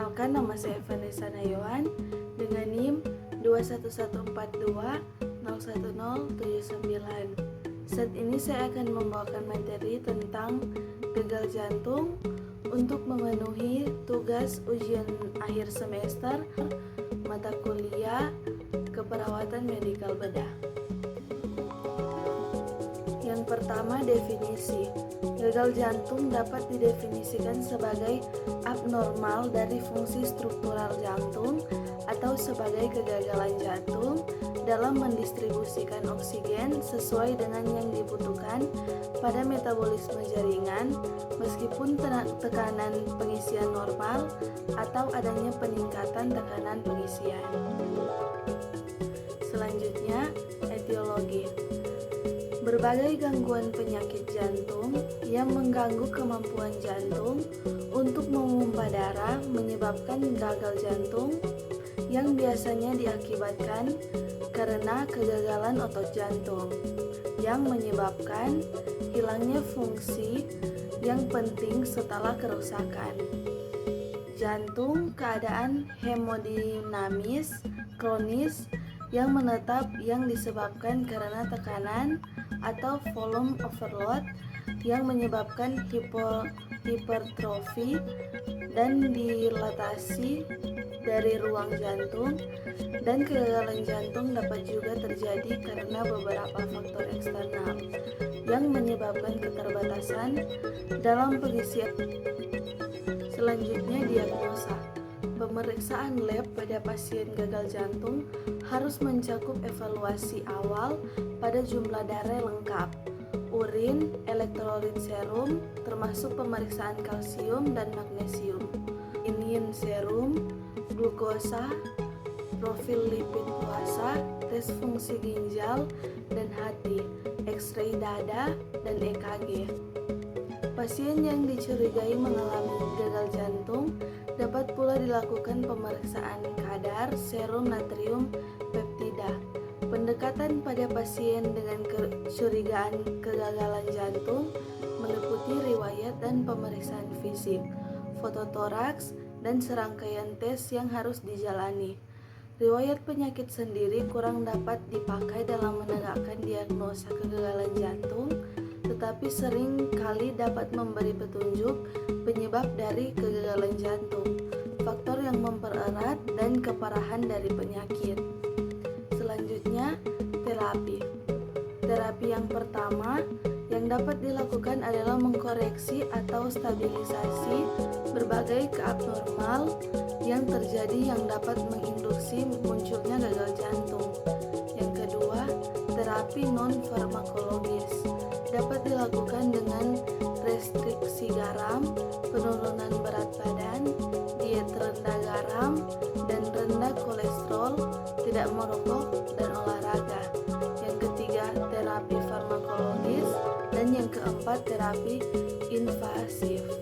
Perkenalkan, nama saya Vanessa Nayawan dengan NIM 21142010079. Saat ini saya akan membawakan materi tentang gagal jantung untuk memenuhi tugas ujian akhir semester mata kuliah keperawatan medikal bedah. Yang pertama, definisi. Gagal jantung dapat didefinisikan sebagai abnormal dari fungsi struktural jantung atau sebagai kegagalan jantung dalam mendistribusikan oksigen sesuai dengan yang dibutuhkan pada metabolisme jaringan meskipun tekanan pengisian normal atau adanya peningkatan tekanan pengisian. Selanjutnya, etiologi. Berbagai gangguan penyakit jantung yang mengganggu kemampuan jantung untuk memompa darah menyebabkan gagal jantung yang biasanya diakibatkan karena kegagalan otot jantung yang menyebabkan hilangnya fungsi yang penting setelah kerusakan. Jantung, keadaan hemodinamis kronis yang menetap yang disebabkan karena tekanan atau volume overload yang menyebabkan hipertrofi dan dilatasi dari ruang jantung, dan kegagalan jantung dapat juga terjadi karena beberapa faktor eksternal yang menyebabkan keterbatasan dalam pengisian. Selanjutnya, diagnosa. Pemeriksaan lab pada pasien gagal jantung harus mencakup evaluasi awal pada jumlah darah lengkap, urin, elektrolit serum, termasuk pemeriksaan kalsium dan magnesium, inin serum, glukosa, profil lipid puasa, tes fungsi ginjal dan hati, X-ray dada, dan EKG. Pasien yang dicurigai mengalami gagal jantung dapat pula dilakukan pemeriksaan kadar serum natrium peptida. Pendekatan pada pasien dengan kecurigaan kegagalan jantung meliputi riwayat dan pemeriksaan fisik, fototoraks, dan serangkaian tes yang harus dijalani. Riwayat penyakit sendiri kurang dapat dipakai dalam menegakkan diagnosa kegagalan jantung, tetapi sering kali dapat memberi petunjuk penyebab dari kegagalan jantung, faktor yang mempererat, dan keparahan dari penyakit. Selanjutnya, terapi. Terapi yang pertama yang dapat dilakukan adalah mengkoreksi atau stabilisasi berbagai keabnormal yang terjadi yang dapat menginduksi munculnya gagal jantung. Yang kedua, terapi non-farmakologis dapat dilakukan dengan restriksi garam, penurunan berat badan, diet rendah garam dan rendah kolesterol, tidak merokok, dan olahraga. Yang ketiga, terapi farmakologis, dan yang keempat, terapi invasif.